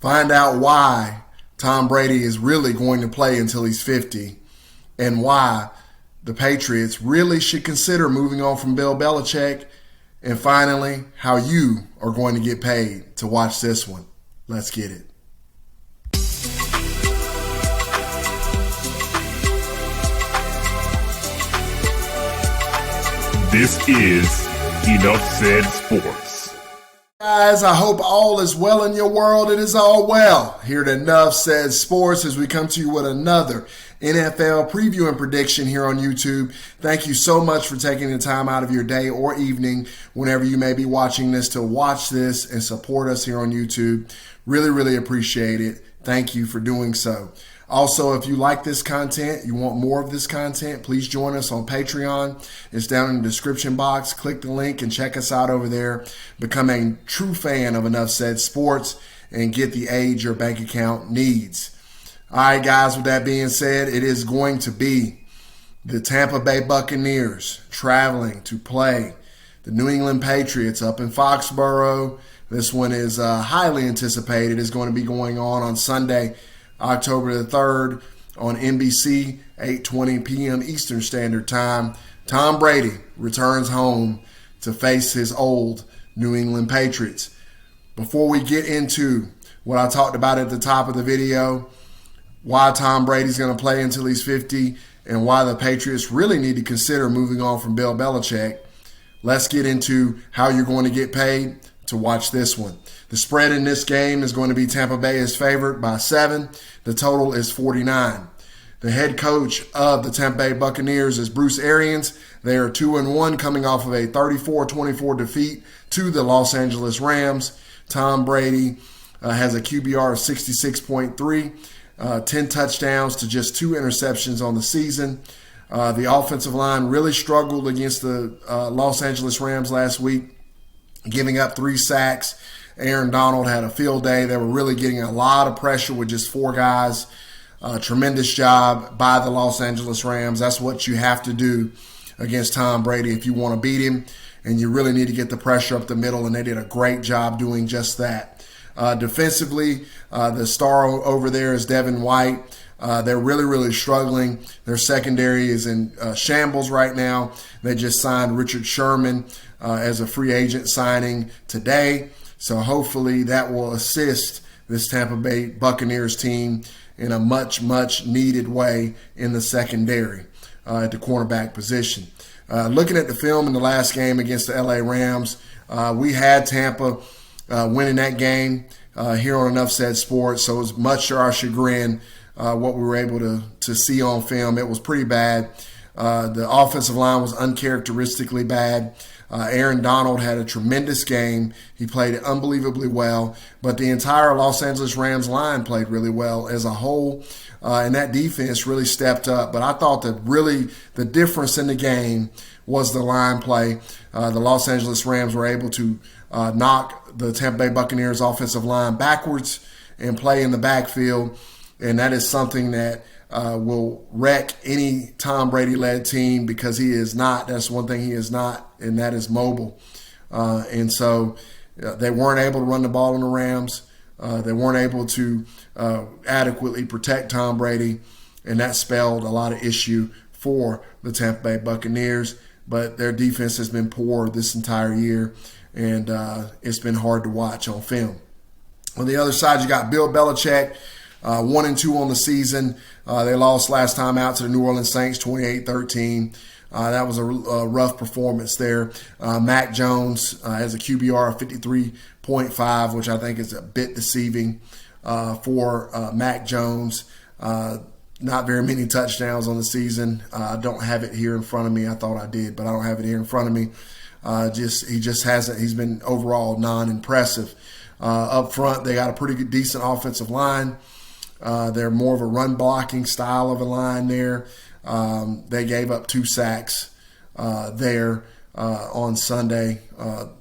Find out why Tom Brady is really going to play until he's 50 and why the Patriots really should consider moving on from Bill Belichick. And finally, how you are going to get paid to watch this one. Let's get it. This is Enough Said Sports. Guys, I hope all is well in your world. It is all well here at Enough Said Sports as we come to you with another NFL preview and prediction here on YouTube. Thank you so much for taking the time out of your day or evening whenever you may be watching this to watch this and support us here on YouTube. Really, really appreciate it. Thank you for doing so. Also, if you like this content, you want more of this content, please join us on Patreon. It's down in the description box. Click the link and check us out over there. Become a true fan of Enough Said Sports and get the aid your bank account needs. All right, guys, with that being said, it is going to be the Tampa Bay Buccaneers traveling to play the New England Patriots up in Foxborough. This one is highly anticipated. It's going to be going on Sunday, October the 3rd on NBC, 8:20 p.m. Eastern Standard Time. Tom Brady returns home to face his old New England Patriots. Before we get into what I talked about at the top of the video, why Tom Brady's going to play until he's 50 and why the Patriots really need to consider moving on from Bill Belichick, let's get into how you're going to get paid to watch this one. The spread in this game is going to be Tampa Bay is favored by 7. The total is 49. The head coach of the Tampa Bay Buccaneers is Bruce Arians. They are 2-1 coming off of a 34-24 defeat to the Los Angeles Rams. Tom Brady has a QBR of 66.3, 10 touchdowns to just 2 interceptions on the season. The offensive line really struggled against the Los Angeles Rams last week, giving up 3 sacks. Aaron Donald had a field day. They were really getting a lot of pressure with just 4 guys. Tremendous job by the Los Angeles Rams. That's what you have to do against Tom Brady if you want to beat him, and you really need to get the pressure up the middle, and they did a great job doing just that. Defensively, the star over there is Devin White. They're really, really struggling. Their secondary is in shambles right now. They just signed Richard Sherman as a free agent signing today. So hopefully that will assist this Tampa Bay Buccaneers team in a much, much needed way in the secondary at the cornerback position. Looking at the film in the last game against the LA Rams, we had Tampa winning that game here on Enough Said Sports. So it was much to our chagrin what we were able to see on film. It was pretty bad. The offensive line was uncharacteristically bad. Aaron Donald had a tremendous game. He played unbelievably well, but the entire Los Angeles Rams line played really well as a whole, and that defense really stepped up. But I thought that really the difference in the game was the line play. The Los Angeles Rams were able to knock the Tampa Bay Buccaneers offensive line backwards and play in the backfield, and that is something that will wreck any Tom Brady-led team because he is not. That's one thing he is not, and that is mobile. And so they weren't able to run the ball on the Rams. They weren't able to adequately protect Tom Brady, and that spelled a lot of issue for the Tampa Bay Buccaneers. But their defense has been poor this entire year, and it's been hard to watch on film. On the other side, you got Bill Belichick. 1-2 on the season. They lost last time out to the New Orleans Saints 28-13. That was a rough performance there. Mac Jones has a QBR of 53.5, which I think is a bit deceiving for Mac Jones. Not very many touchdowns on the season. I don't have it here in front of me. I thought I did, but I don't have it here in front of me. He just hasn't. He's been overall non-impressive. Up front, they got a pretty good, decent offensive line. They're more of a run-blocking style of a line there. They gave up 2 sacks there on Sunday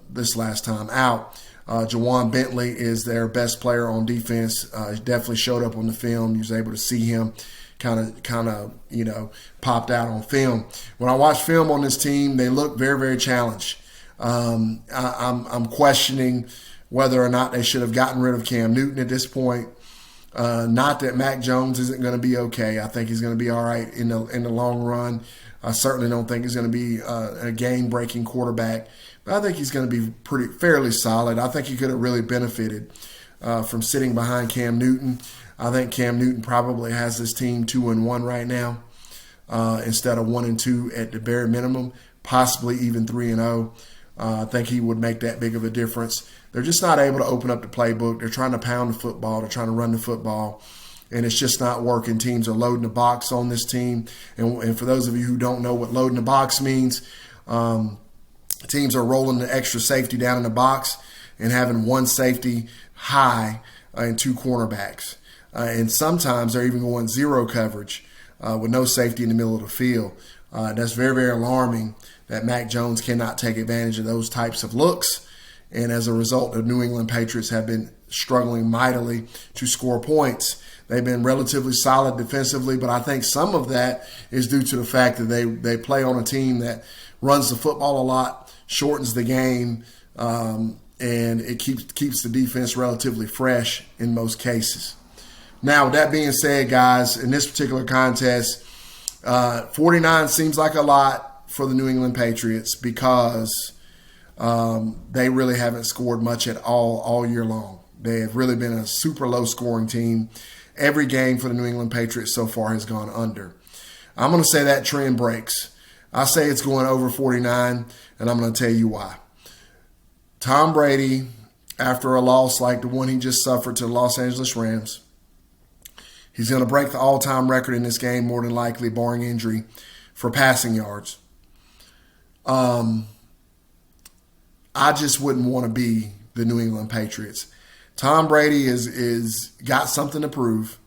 this last time out. Jawan Bentley is their best player on defense. He definitely showed up on the film. You was able to see him kind of popped out on film. When I watch film on this team, they look very, very challenged. I'm questioning whether or not they should have gotten rid of Cam Newton at this point. Not that Mac Jones isn't going to be okay. I think he's going to be all right in the long run. I certainly don't think he's going to be a game-breaking quarterback, but I think he's going to be fairly solid. I think he could have really benefited from sitting behind Cam Newton. I think Cam Newton probably has this team 2-1 right now instead of 1-2 at the bare minimum, possibly even 3-0. I think he would make that big of a difference. They're just not able to open up the playbook. They're trying to pound the football. They're trying to run the football, and it's just not working. Teams are loading the box on this team. And for those of you who don't know what loading the box means, teams are rolling the extra safety down in the box and having one safety high and two cornerbacks. And sometimes they're even going zero coverage with no safety in the middle of the field. That's very, very alarming that Mac Jones cannot take advantage of those types of looks. And as a result, the New England Patriots have been struggling mightily to score points. They've been relatively solid defensively, but I think some of that is due to the fact that they play on a team that runs the football a lot, shortens the game, and it keeps the defense relatively fresh in most cases. Now, with that being said, guys, in this particular contest, 49 seems like a lot for the New England Patriots because they really haven't scored much at all year long. They have really been a super low-scoring team. Every game for the New England Patriots so far has gone under. I'm going to say that trend breaks. I say it's going over 49, and I'm going to tell you why. Tom Brady, after a loss like the one he just suffered to the Los Angeles Rams, he's going to break the all-time record in this game, more than likely, barring injury, for passing yards. I just wouldn't want to be the New England Patriots. Tom Brady is got something to prove.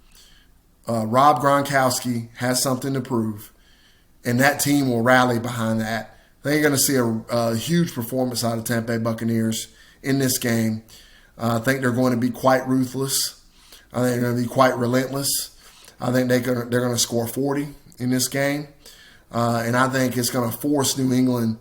Rob Gronkowski has something to prove, and that team will rally behind that. They're going to see a huge performance out of Tampa Bay Buccaneers in this game. I think they're going to be quite ruthless. I think they're going to be quite relentless. I think they're going to score 40 in this game, and I think it's going to force New England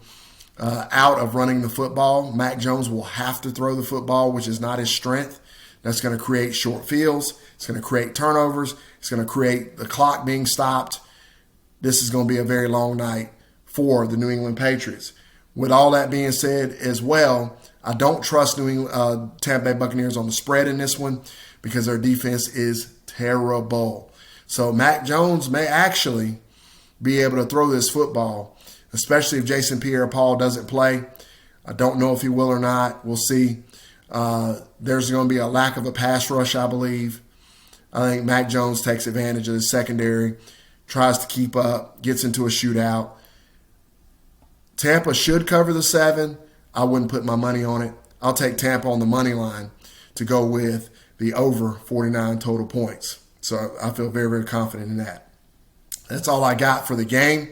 out of running the football. Mac Jones will have to throw the football, which is not his strength. That's going to create short fields. It's going to create turnovers. It's going to create the clock being stopped. This is going to be a very long night for the New England Patriots. With all that being said as well, I don't trust Tampa Bay Buccaneers on the spread in this one because their defense is terrible. So Mac Jones may actually be able to throw this football, especially if Jason Pierre-Paul doesn't play. I don't know if he will or not. We'll see. There's going to be a lack of a pass rush, I believe. I think Mac Jones takes advantage of the secondary, tries to keep up, gets into a shootout. Tampa should cover the 7. I wouldn't put my money on it. I'll take Tampa on the money line to go with the over 49 total points. So I feel very, very confident in that. That's all I got for the game.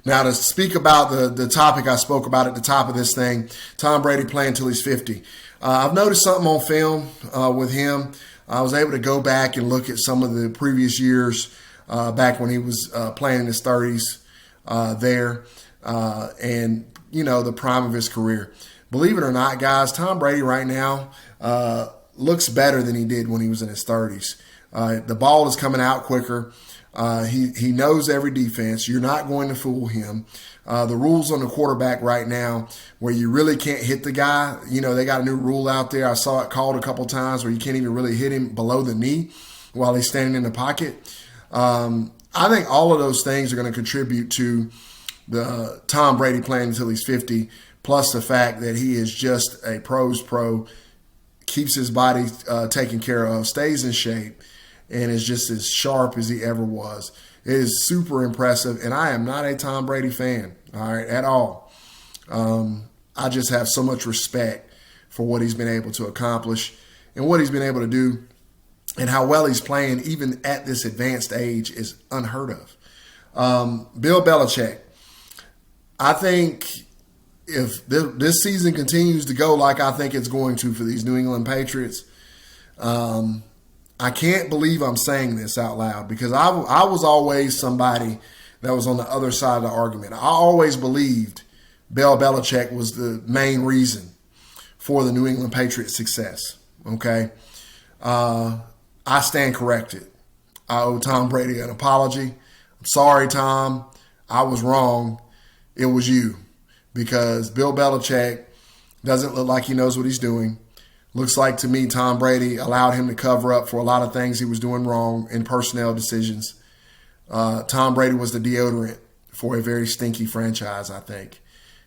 Now, to speak about the topic I spoke about at the top of this thing, Tom Brady playing until he's 50. I've noticed something on film with him. I was able to go back and look at some of the previous years back when he was playing in his 30s there and, the prime of his career. Believe it or not, guys, Tom Brady right now looks better than he did when he was in his 30s. The ball is coming out quicker. He knows every defense. You're not going to fool him. The rules on the quarterback right now where you really can't hit the guy, they got a new rule out there. I saw it called a couple times where you can't even really hit him below the knee while he's standing in the pocket. I think all of those things are going to contribute to the Tom Brady playing until he's 50, plus the fact that he is just a pro's pro, keeps his body taken care of, stays in shape, and is just as sharp as he ever was. It is super impressive, and I am not a Tom Brady fan, all right, at all. I just have so much respect for what he's been able to accomplish and what he's been able to do, and how well he's playing even at this advanced age is unheard of. Bill Belichick, I think if this season continues to go like I think it's going to for these New England Patriots, I can't believe I'm saying this out loud because I was always somebody that was on the other side of the argument. I always believed Bill Belichick was the main reason for the New England Patriots' success. Okay? I stand corrected. I owe Tom Brady an apology. I'm sorry, Tom. I was wrong. It was you. Because Bill Belichick doesn't look like he knows what he's doing. Looks like to me Tom Brady allowed him to cover up for a lot of things he was doing wrong in personnel decisions. Tom Brady was the deodorant for a very stinky franchise, I think.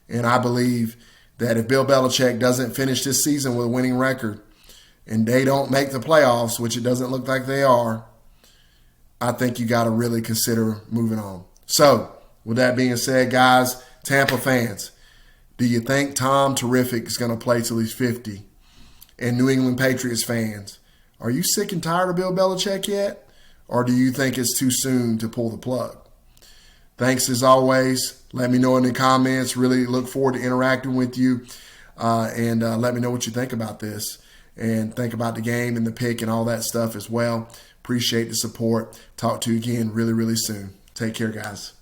And I believe that if Bill Belichick doesn't finish this season with a winning record and they don't make the playoffs, which it doesn't look like they are, I think you got to really consider moving on. So, with that being said, guys, Tampa fans, do you think Tom Terrific is going to play till he's 50? And New England Patriots fans, are you sick and tired of Bill Belichick yet? Or do you think it's too soon to pull the plug? Thanks as always. Let me know in the comments. Really look forward to interacting with you. And let me know what you think about this. And think about the game and the pick and all that stuff as well. Appreciate the support. Talk to you again really, really soon. Take care, guys.